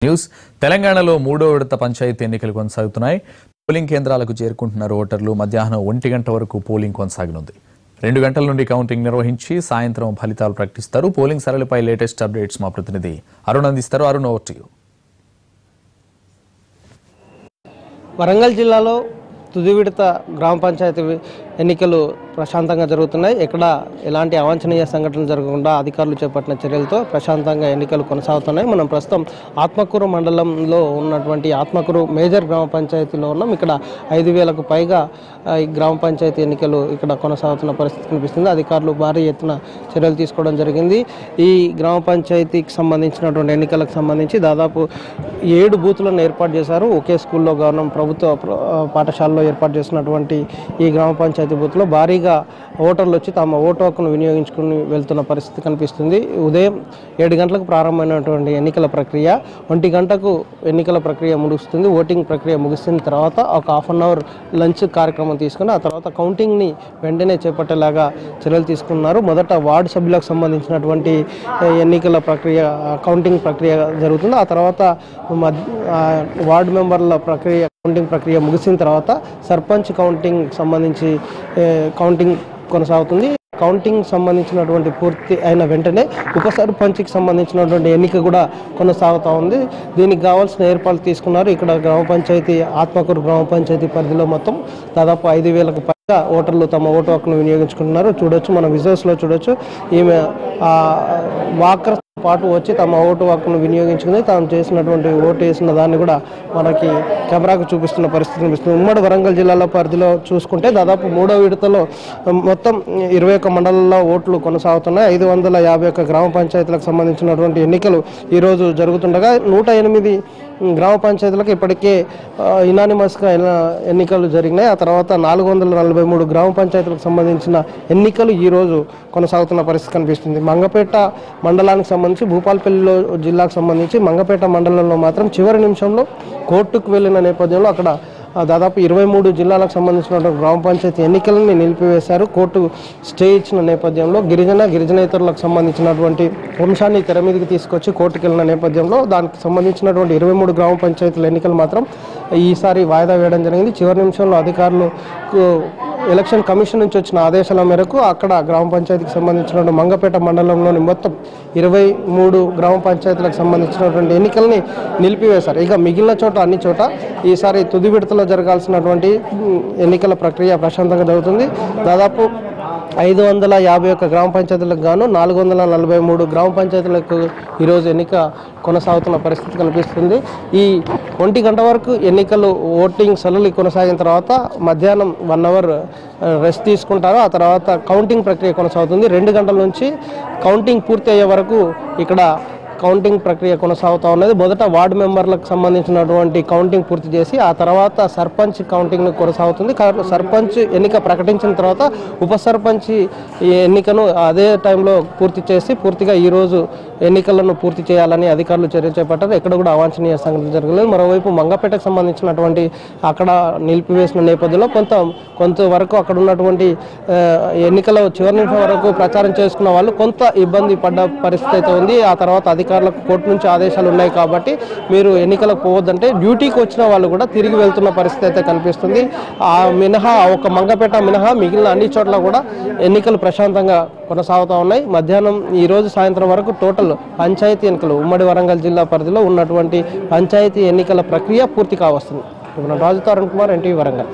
News తెలంగాణలో మూడో విడత పంచాయతీ ఎన్నికలు కొనసాగుతున్నాయి. పోలింగ్ కేంద్రాలకు చేరుకుంటున్నారు ఓటర్లు. మధ్యాహ్నం 1 గంట వరకు పోలింగ్ కొనసాగనుంది. 2 గంటల నుండి కౌంటింగ్ నిర్వహించి సాయంత్రం ఫలితాలు ప్రకటిస్తారు. పోలింగ్ సరళిపై లేటెస్ట్ అప్డేట్స్ మా ప్రతినిధి అరుణ్ అందిస్తారు. Arun, over to you. Warangal జిల్లాలో తుది విడత గ్రామ పంచాయతీ ఎన్నికలు ప్రశాంతంగా జరుగుతున్నాయి. ఎక్కడ ఎలాంటి అవాంఛనీయ సంఘటనలు జరగకుండా అధికారులు చేపట్టిన చర్యలతో ప్రశాంతంగా ఎన్నికలు కొనసాగుతున్నాయి. మనం ప్రస్తుతం ఆత్మకూరు మండలంలో ఉన్నటువంటి ఆత్మకూరు మేజర్ గ్రామ పంచాయతీలో ఉన్నాం. ఇక్కడ 5,000కు పైగా ఈ గ్రామ పంచాయతీ ఎన్నికలు ఇక్కడ కొనసాగుతున్న పరిస్థితి కనిపిస్తుంది. అధికారులు భారీ ఎత్తున చర్యలు తీసుకోవడం జరిగింది. ఈ గ్రామ పంచాయతీకి సంబంధించినటువంటి ఎన్నికలకు సంబంధించి దాదాపు 7 బూతులను ఏర్పాటు చేశారు. ఒకే స్కూల్లో గవర్నమెంట్ ప్రభుత్వ పాఠశాలలో ఏర్పాటు చేసినటువంటి ఈ గ్రామ పంచాయతీ బూత్లో భారీగా ఓటర్లు వచ్చి తమ ఓటు హక్కును వినియోగించుకుని వెళ్తున్న పరిస్థితి కనిపిస్తుంది. ఉదయం 7 గంటలకు ప్రారంభమైనటువంటి ఎన్నికల ప్రక్రియ 1 గంటకు ఎన్నికల ప్రక్రియ ముగుస్తుంది. ఓటింగ్ ప్రక్రియ ముగిసిన తర్వాత ఒక హాఫ్ అన్ అవర్ లంచ్ కార్యక్రమం తీసుకుని ఆ తర్వాత కౌంటింగ్ని వెంటనే చేపట్టేలాగా చర్యలు తీసుకున్నారు. మొదట వార్డు సభ్యులకు సంబంధించినటువంటి ఎన్నికల ప్రక్రియ కౌంటింగ్ ప్రక్రియ జరుగుతుంది. ఆ తర్వాత వార్డు మెంబర్ల ప్రక్రియ కౌంటింగ్ ప్రక్రియ ముగిసిన తర్వాత సర్పంచ్ కౌంటింగ్ సంబంధించి కౌంటింగ్ కొనసాగుతుంది. కౌంటింగ్ సంబంధించినటువంటి పూర్తి అయిన వెంటనే ఉప సర్పంచ్కి సంబంధించినటువంటి ఎన్నిక కూడా కొనసాగుతూ ఉంది. దీనికి కావాల్సిన ఏర్పాట్లు తీసుకున్నారు. ఇక్కడ గ్రామ పంచాయతీ ఆత్మకూరు గ్రామ పంచాయతీ పరిధిలో మొత్తం దాదాపు 5,000కు పైగా ఓటర్లు తమ ఓటు హక్కును వినియోగించుకుంటున్నారు. చూడొచ్చు, మన విజువల్స్లో చూడొచ్చు. ఈమె వాకర్ పాటు వచ్చి తమ ఓటు హక్కును వినియోగించుకుని తాము చేసినటువంటి ఓటు వేసిన దాన్ని కూడా మనకి కెమెరాకు చూపిస్తున్న పరిస్థితి కనిపిస్తుంది. ఉమ్మడి వరంగల్ జిల్లాల పరిధిలో చూసుకుంటే దాదాపు 3వ విడతలో మొత్తం 21 మండలాల్లో ఓట్లు కొనసాగుతున్నాయి. 551 గ్రామ పంచాయతీలకు సంబంధించినటువంటి ఎన్నికలు ఈరోజు జరుగుతుండగా 108 గ్రామ పంచాయతీలకు ఇప్పటికే యునానిమస్గా ఎన్నికలు జరిగినాయి. ఆ తర్వాత 443 గ్రామ పంచాయతీలకు సంబంధించిన ఎన్నికలు ఈరోజు కొనసాగుతున్న పరిస్థితి కనిపిస్తుంది. మంగపేట మండలానికి సంబంధించి భూపాలపల్లిలో జిల్లాకు సంబంధించి మంగపేట మండలంలో మాత్రం చివరి నిమిషంలో కోర్టుకు వెళ్ళిన నేపథ్యంలో అక్కడ దాదాపు 23 జిల్లాలకు సంబంధించినటువంటి గ్రామ పంచాయతీ ఎన్నికలని నిలిపివేశారు. కోర్టు స్టే ఇచ్చిన నేపథ్యంలో గిరిజనేతరులకు సంబంధించినటువంటి వంశాన్ని తెర మీదకి తీసుకొచ్చి కోర్టుకు వెళ్ళిన నేపథ్యంలో దానికి సంబంధించినటువంటి 23 గ్రామ పంచాయతీల ఎన్నికలు మాత్రం ఈసారి వాయిదా వేయడం జరిగింది. చివరి నిమిషంలో అధికారులు ఎలక్షన్ కమిషన్ నుంచి వచ్చిన ఆదేశాల మేరకు అక్కడ గ్రామ పంచాయతీకి సంబంధించినటువంటి మంగపేట మండలంలోని మొత్తం 23 గ్రామ పంచాయతీలకు సంబంధించినటువంటి ఎన్నికల్ని నిలిపివేశారు. ఇక మిగిలిన చోట అన్ని చోట ఈసారి తుది విడతలో జరగాల్సినటువంటి ఎన్నికల ప్రక్రియ ప్రశాంతంగా జరుగుతుంది. దాదాపు 551 గ్రామ పంచాయతీలకు గాను 443 గ్రామ పంచాయతీలకు ఈరోజు ఎన్నిక కొనసాగుతున్న పరిస్థితి కనిపిస్తుంది. ఈ 1 గంట వరకు ఎన్నికలు ఓటింగ్ సరళి కొనసాగిన తర్వాత మధ్యాహ్నం 1 అవర్ రెస్ట్ తీసుకుంటారు. ఆ తర్వాత కౌంటింగ్ ప్రక్రియ కొనసాగుతుంది. 2 గంటల నుంచి కౌంటింగ్ పూర్తి అయ్యే వరకు ఇక్కడ కౌంటింగ్ ప్రక్రియ కొనసాగుతూ ఉన్నది. మొదట వార్డు మెంబర్లకు సంబంధించినటువంటి కౌంటింగ్ పూర్తి చేసి ఆ తర్వాత సర్పంచ్ కౌంటింగ్ కొనసాగుతుంది. సర్పంచ్ ఎన్నిక ప్రకటించిన తర్వాత ఉప సర్పంచ్ ఎన్నికను అదే టైంలో పూర్తి చేసి పూర్తిగా ఈరోజు ఎన్నికలను పూర్తి చేయాలని అధికారులు చర్య చేపట్టారు. ఎక్కడ కూడా అవాంఛనీయ సంఘటన జరగలేదు. మరోవైపు మంగపేటకు సంబంధించినటువంటి అక్కడ నిలిపివేసిన నేపథ్యంలో కొంతవరకు అక్కడ ఉన్నటువంటి ఎన్నికల చివరి నిమిషం వరకు ప్రచారం చేసుకున్న వాళ్ళు కొంత ఇబ్బంది పడ్డ పరిస్థితి అయితే ఉంది. ఆ తర్వాత అధికారులకు కోర్టు నుంచి ఆదేశాలు ఉన్నాయి కాబట్టి మీరు ఎన్నికలకు పోవద్దంటే డ్యూటీకి వచ్చిన వాళ్ళు కూడా తిరిగి వెళ్తున్న పరిస్థితి అయితే కనిపిస్తుంది. ఆ మినహా ఒక మంగపేట మినహా మిగిలిన అన్ని చోట్ల కూడా ఎన్నికలు ప్రశాంతంగా కొనసాగుతూ ఉన్నాయి. మధ్యాహ్నం ఈరోజు సాయంత్రం వరకు టోటల్ పంచాయతీ ఎన్నికలు ఉమ్మడి వరంగల్ జిల్లా పరిధిలో ఉన్నటువంటి పంచాయతీ ఎన్నికల ప్రక్రియ పూర్తి కావస్తుంది. రాజుతో అరుణ్ కుమార్, ఎన్టీవీ వరంగల్.